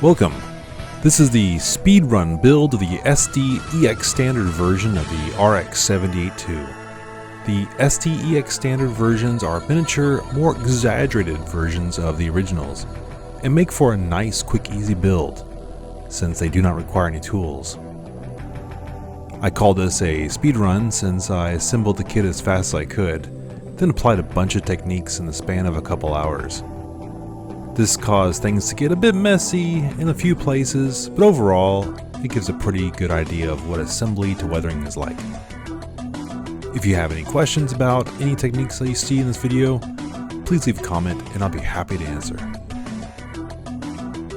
Welcome. This is the speedrun build of the SDEX standard version of the RX-78-2. The SDEX standard versions are miniature, more exaggerated versions of the originals, and make for a nice, quick, easy build, since they do not require any tools. I call this a speedrun since I assembled the kit as fast as I could, then applied a bunch of techniques in the span of a couple hours. This caused things to get a bit messy in a few places, but overall, it gives a pretty good idea of what assembly to weathering is like. If you have any questions about any techniques that you see in this video, please leave a comment and I'll be happy to answer.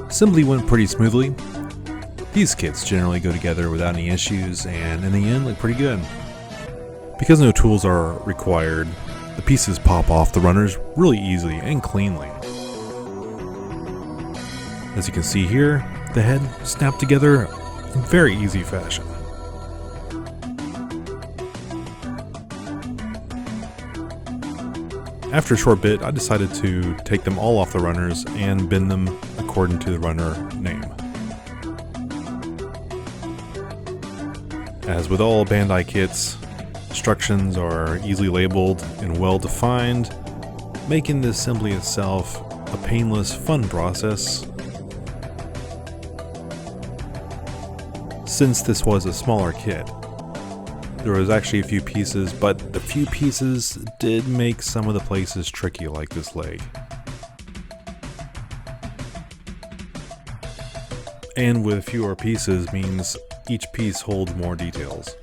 Assembly went pretty smoothly. These kits generally go together without any issues and in the end look pretty good. Because no tools are required, the pieces pop off the runners really easily and cleanly. As you can see here, the head snapped together in very easy fashion. After a short bit, I decided to take them all off the runners and bin them according to the runner name. As with all Bandai kits, instructions are easily labeled and well defined, making the assembly itself a painless, fun process. Since this was a smaller kit, there was actually a few pieces, but the few pieces did make some of the places tricky, like this leg. And with fewer pieces means each piece holds more details.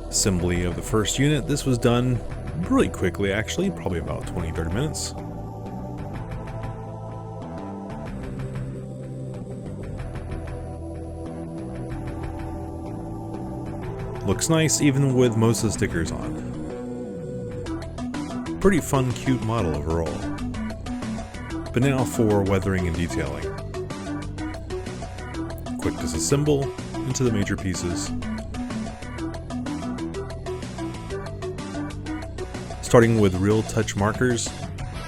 Assembly of the first unit, this was done really quickly actually, probably about 20-30 minutes. Looks nice even with most of the stickers on. Pretty fun, cute model overall. But now for weathering and detailing. Quick disassemble into the major pieces. Starting with real touch markers,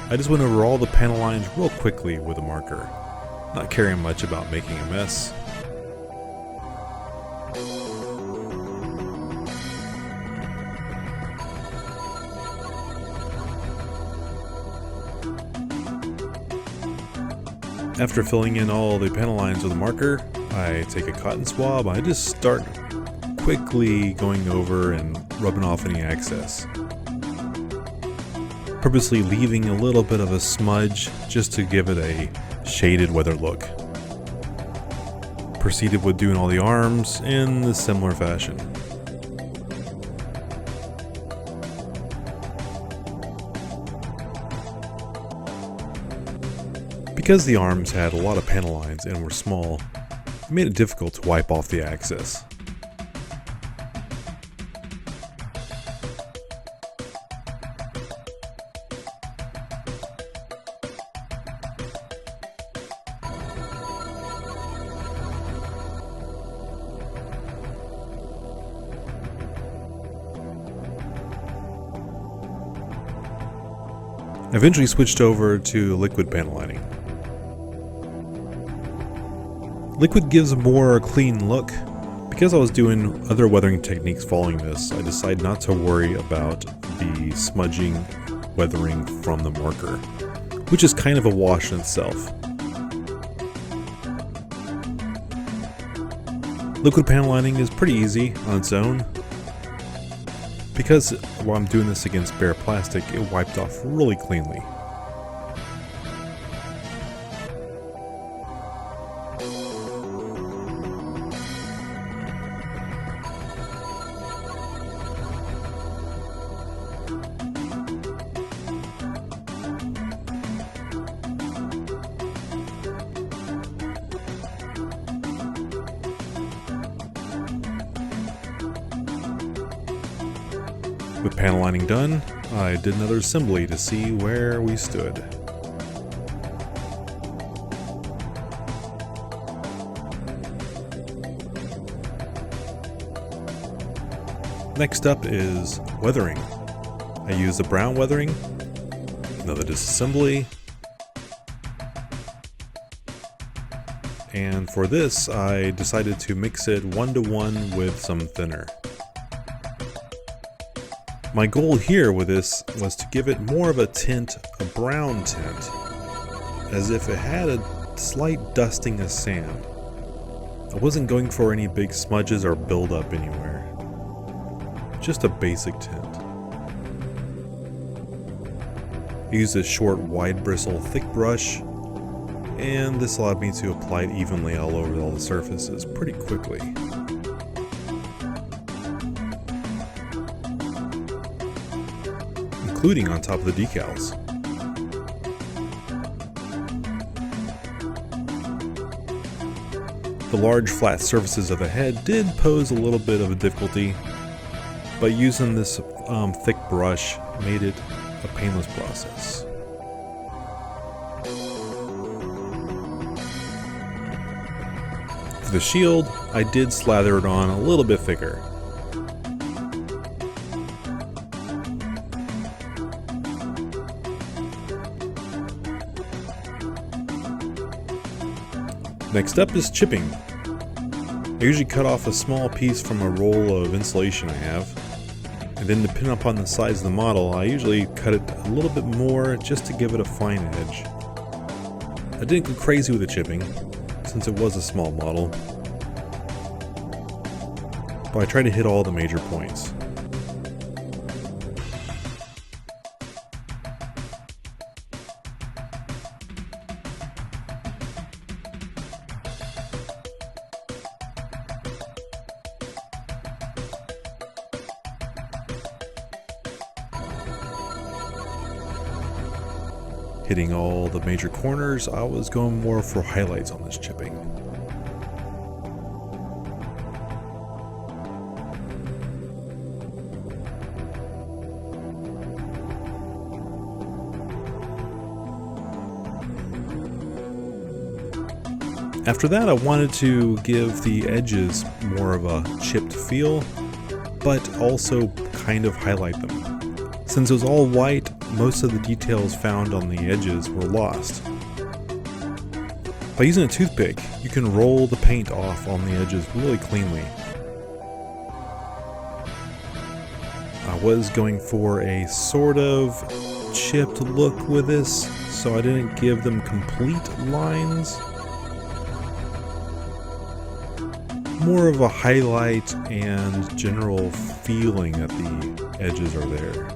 I just went over all the panel lines real quickly with a marker, not caring much about making a mess. After filling in all the panel lines with a marker, I take a cotton swab. I just start quickly going over and rubbing off any excess, purposely leaving a little bit of a smudge just to give it a shaded weathered look. Proceeded with doing all the arms in a similar fashion. Because the arms had a lot of panel lines and were small, it made it difficult to wipe off the excess. I eventually switched over to liquid panel lining. Liquid gives a more clean look. Because I was doing other weathering techniques following this, I decided not to worry about the smudging weathering from the marker, which is kind of a wash in itself. Liquid panel lining is pretty easy on its own. Because while I'm doing this against bare plastic, it wiped off really cleanly. With panel lining done, I did another assembly to see where we stood. Next up is weathering. I used the brown weathering Another disassembly. And for this, I decided to mix it 1-to-1 with some thinner. My goal here with this was to give it more of a tint, a brown tint, as if it had a slight dusting of sand. I wasn't going for any big smudges or buildup anywhere. Just a basic tint. I used a short, wide bristle, thick brush, and this allowed me to apply it evenly all over all the surfaces pretty quickly. Including on top of the decals. The large flat surfaces of the head did pose a little bit of a difficulty, but using this thick brush made it a painless process. For the shield, I did slather it on a little bit thicker. Next up is chipping. I usually cut off a small piece from a roll of insulation I have, and then depending upon the size of the model, I usually cut it a little bit more just to give it a fine edge. I didn't go crazy with the chipping, since it was a small model, but I tried to hit all the major points. Hitting all the major corners, I was going more for highlights on this chipping. After that, I wanted to give the edges more of a chipped feel, but also kind of highlight them. Since it was all white, most of the details found on the edges were lost. By using a toothpick, you can roll the paint off on the edges really cleanly. I was going for a sort of chipped look with this, so I didn't give them complete lines. More of a highlight and general feeling that the edges are there.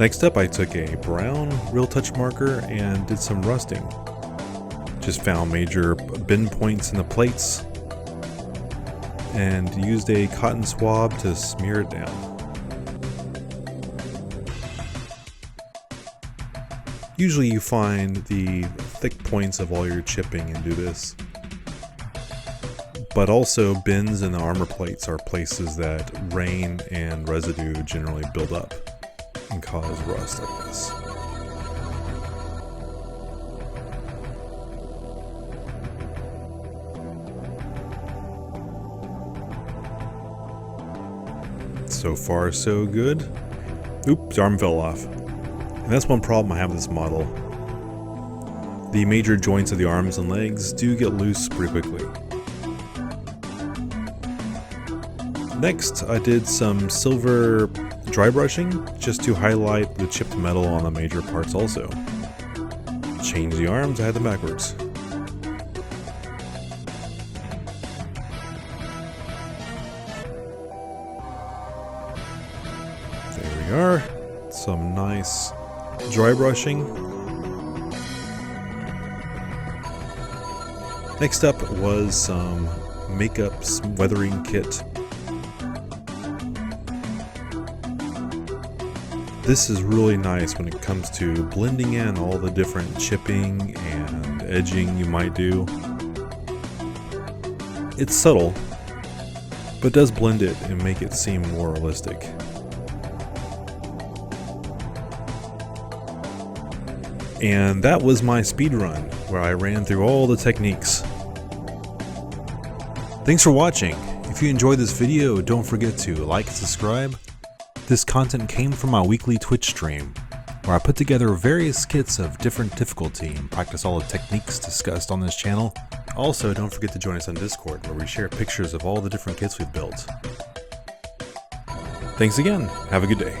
Next up, I took a brown Real Touch marker and did some rusting. Just found major bend points in the plates and used a cotton swab to smear it down. Usually you find the thick points of all your chipping and do this. But also bends in the armor plates are places that rain and residue generally build up and cause rust like this. So far so good. Oops, arm fell off. And that's one problem I have with this model. The major joints of the arms and legs do get loose pretty quickly. Next, I did some silver dry brushing just to highlight the chipped metal on the major parts also. Change the arms, I had them backwards. There we are. Some nice dry brushing. Next up was some makeup weathering kit. This is really nice when it comes to blending in all the different chipping and edging you might do. It's subtle, but does blend it and make it seem more realistic. And that was my speed run, where I ran through all the techniques. Thanks for watching. If you enjoyed this video, don't forget to like and subscribe. This content came from my weekly Twitch stream, where I put together various kits of different difficulty and practice all the techniques discussed on this channel. Also, don't forget to join us on Discord, where we share pictures of all the different kits we've built. Thanks again. Have a good day.